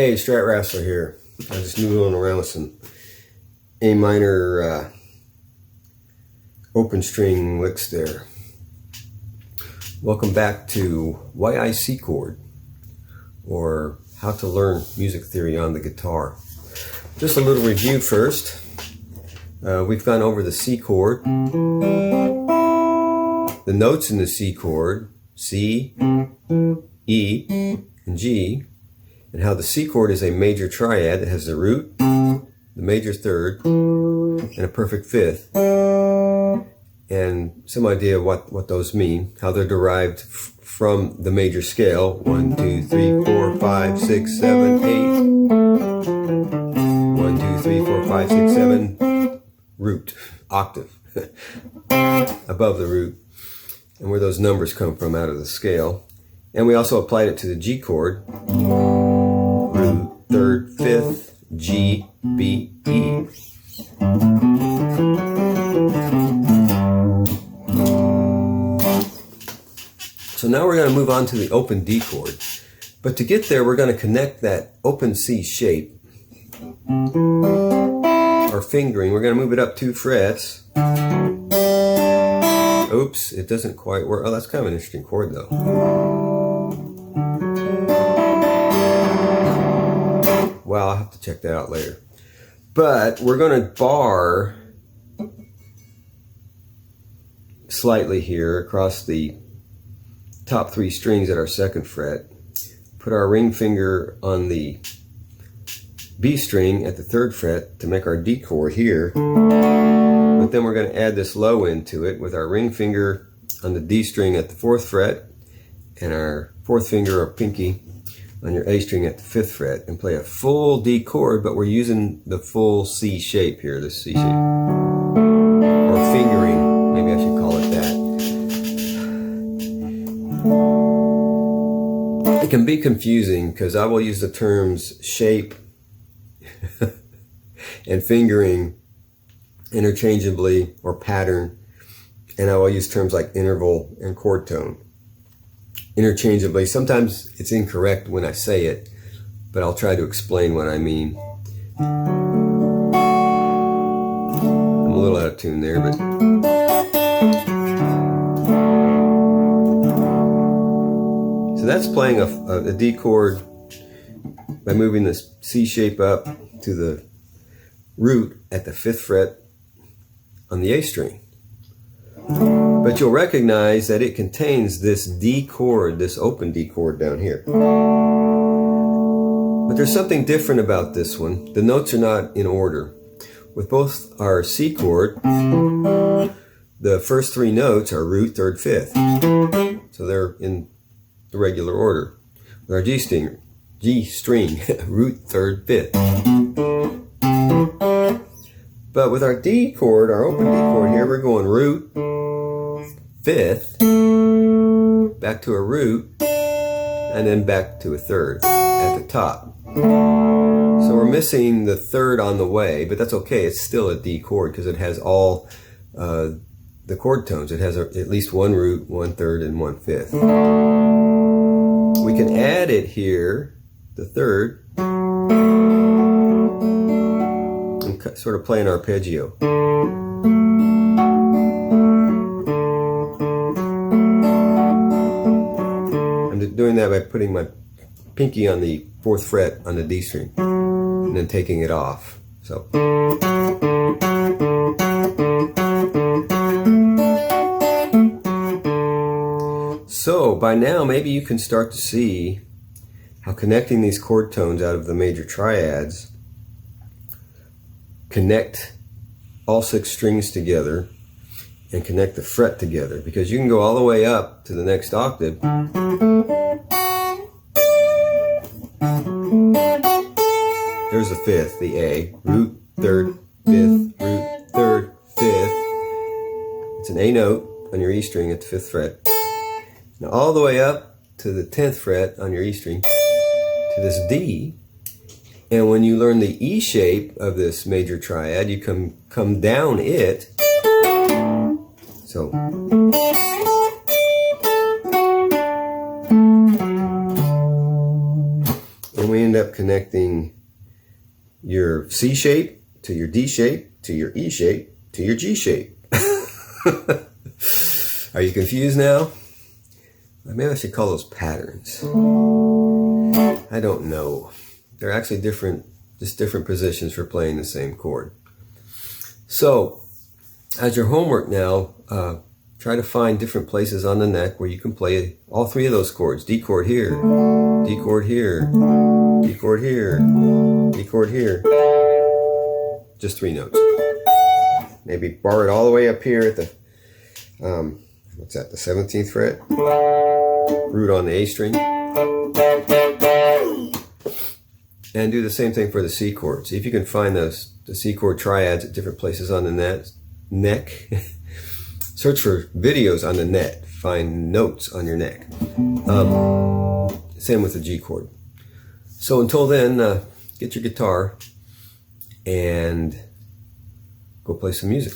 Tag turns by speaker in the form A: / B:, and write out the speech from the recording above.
A: Hey, Strat Wrestler here. I just noodling around with some A minor open string licks there. Welcome back to I C Chord, or how to learn music theory on the guitar. Just a little review first. We've gone over the C chord, the notes in the C chord, C, E, and G, and how the C chord is a major triad that has the root, the major third, and a perfect fifth, and some idea what those mean, how they're derived from the major scale, 1, 2, 3, 4, 5, 6, 7, 8, 1, 2, 3, 4, 5, 6, 7, root, octave, above the root, and where those numbers come from out of the scale. And we also applied it to the G chord, root, third, fifth, G, B, E. So now we're going to move on to the open D chord. But to get there, we're going to connect that open C shape, or fingering. We're going to move it up 2 frets. Oops, it doesn't quite work. Oh, that's kind of an interesting chord though. Well, I'll have to check that out later. But we're going to bar slightly here across the top 3 strings at our 2nd fret. Put our ring finger on the B string at the 3rd fret to make our D chord here. But then we're going to add this low into it with our ring finger on the D string at the 4th fret and our 4th finger or pinky on your A string at the 5th fret, and play a full D chord, but we're using the full C shape here, this C shape. Or fingering, maybe I should call it that. It can be confusing because I will use the terms shape and fingering interchangeably, or pattern, and I will use terms like interval and chord tone interchangeably. Sometimes it's incorrect when I say it, but I'll try to explain what I mean. I'm a little out of tune there, but so that's playing a D chord by moving the C shape up to the root at the 5th fret on the A string. But you'll recognize that it contains this D chord, this open D chord down here. But there's something different about this one. The notes are not in order. With both our C chord, the first 3 notes are root, third, fifth. So they're in the regular order. With our G string, root, third, fifth. But with our D chord, our open D chord here, we're going root, fifth, back to a root, and then back to a third at the top. So we're missing the third on the way, but that's okay. It's still a D chord because it has all the chord tones. It has at least 1 root, 1 third, and 1 fifth. We can add it here, the third, and sort of play an arpeggio. Doing that by putting my pinky on the 4th fret on the D string and then taking it off. So by now maybe you can start to see how connecting these chord tones out of the major triads connect all 6 strings together and connect the fret together, because you can go all the way up to the next octave. There's the 5th, the A, root, third, fifth, root, third, fifth. It's an A note on your E string at the 5th fret. Now all the way up to the 10th fret on your E string to this D. And when you learn the E shape of this major triad, you come down it. So we end up connecting your C shape to your D shape to your E shape to your G shape. Are you confused now? Maybe I should call those patterns. I don't know. They're actually different, just different positions for playing the same chord. So, as your homework now, try to find different places on the neck where you can play all three of those chords. D chord here, D chord here, D chord here, D chord here. Just 3 notes. Maybe bar it all the way up here at the, what's that, the 17th fret? Root on the A string. And do the same thing for the C chord. See if you can find the C chord triads at different places on the neck. Search for videos on the net. Find notes on your neck. Same with the G chord. So until then, get your guitar and go play some music.